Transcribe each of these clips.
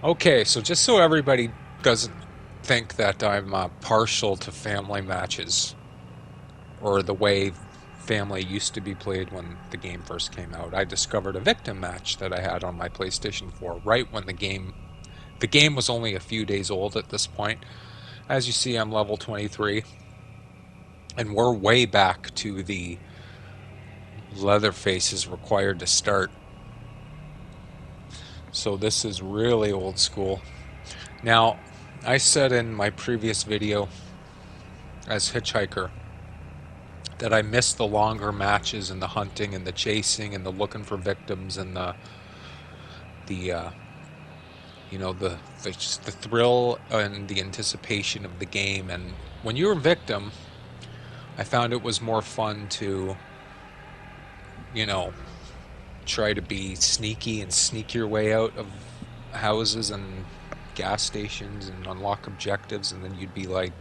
Okay, so just so everybody doesn't think that I'm partial to family matches or the way family used to be played when the game first came out, I discovered a victim match that I had on my PlayStation 4 right when the game was only a few days old at this point. As you see, I'm level 23, and we're way back to the Leatherface is required to start. So this is really old school. Now, I said in my previous video as Hitchhiker that I miss the longer matches and the hunting and the chasing and the looking for victims and the just the thrill and the anticipation of the game. And when you're a victim, I found it was more fun to, you know, try to be sneaky and sneak your way out of houses and gas stations and unlock objectives, and then you'd be like,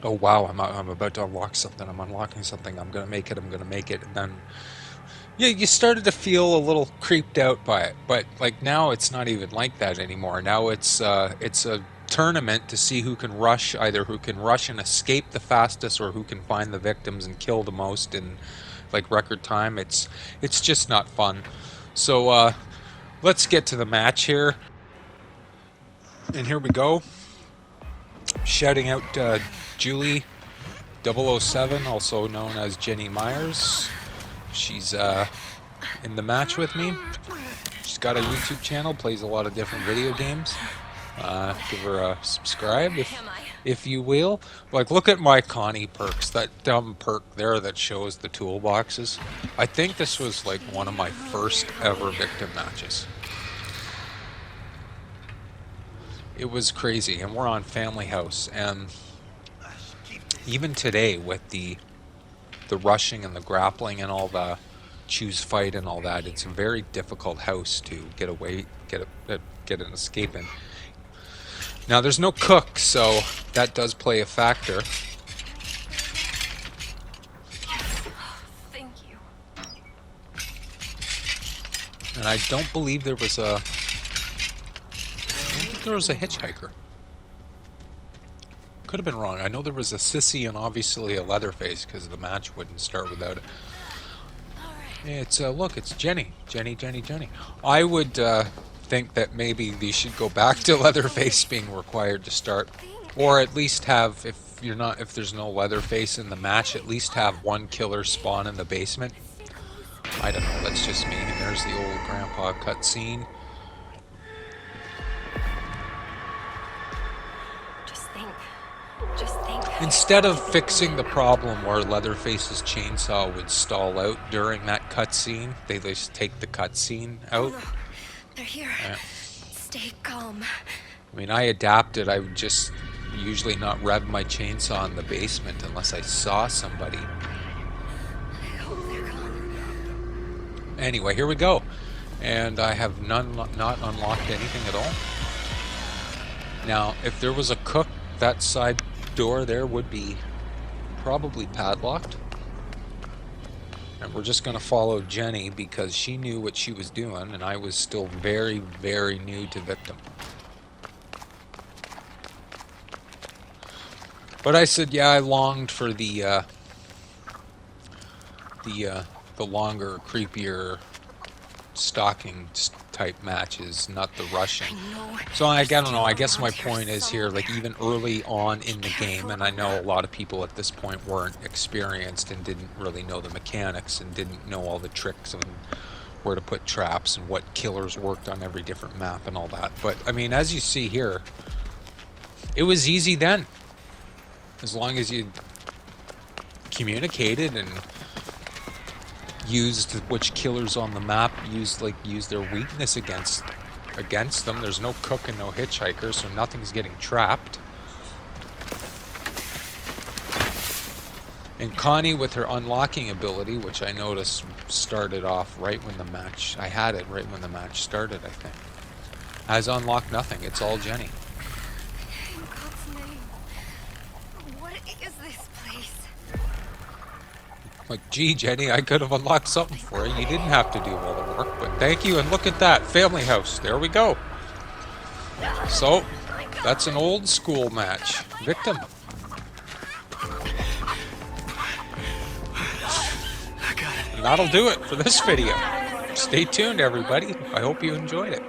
oh wow, I'm about to unlock something, I'm unlocking something, I'm gonna make it, I'm gonna make it. And then yeah, you started to feel a little creeped out by it. But like now it's not even like that anymore. Now it's a tournament to see who can rush and escape the fastest, or who can find the victims and kill the most in like record time. It's just not fun. So let's get to the match here. And here we go. Shouting out Julie 007, also known as Jenny Myers. She's in the match with me. She's got a YouTube channel, plays a lot of different video games. Give her a subscribe if you will. Like, look at my Connie perks, that dumb perk there that shows the toolboxes. I think this was like one of my first ever victim matches. It was crazy, and we're on Family House, and even today with the rushing and the grappling and all the choose fight and all that, it's a very difficult house to get an escape in. Now there's no cook, so that does play a factor. Thank you. And I don't believe there was a hitchhiker. Could have been wrong. I know there was a sissy and obviously a Leatherface, because the match wouldn't start without it. It's look, it's Jenny. I would think that maybe they should go back to Leatherface being required to start, or at least have, if there's no Leatherface in the match, at least have one killer spawn in the basement. I don't know. That's just me. And there's the old grandpa cutscene. Just think. Instead of fixing the problem where Leatherface's chainsaw would stall out during that cutscene, they just take the cutscene out. Oh, they're here. Stay calm. I mean, I adapted. I would just usually not rev my chainsaw in the basement unless I saw somebody. I hope they're gone. Anyway, here we go. And I have not unlocked anything at all. Now, if there was a cook, that side door there would be probably padlocked. And we're just going to follow Jenny because she knew what she was doing, and I was still very, very new to victim. But I said, yeah, I longed for the longer, creepier, stalking type matches, not the rushing. So I don't know, I guess my point is here, like even early on in the game, and I know a lot of people at this point weren't experienced and didn't really know the mechanics and didn't know all the tricks and where to put traps and what killers worked on every different map and all that. But I mean, as you see here, it was easy then, as long as you communicated and used which killers on the map use their weakness against them. There's no cook and no hitchhiker, so nothing's getting trapped. And Connie, with her unlocking ability, which I noticed started off right when the match, I had it right when the match started, I think, has unlocked nothing. It's all Jenny. In God's name. What is this place? Like, gee, Jenny, I could have unlocked something for you. You didn't have to do all the work, but thank you, and look at that. Family House. There we go. So, that's an old school match. Victim. And that'll do it for this video. Stay tuned, everybody. I hope you enjoyed it.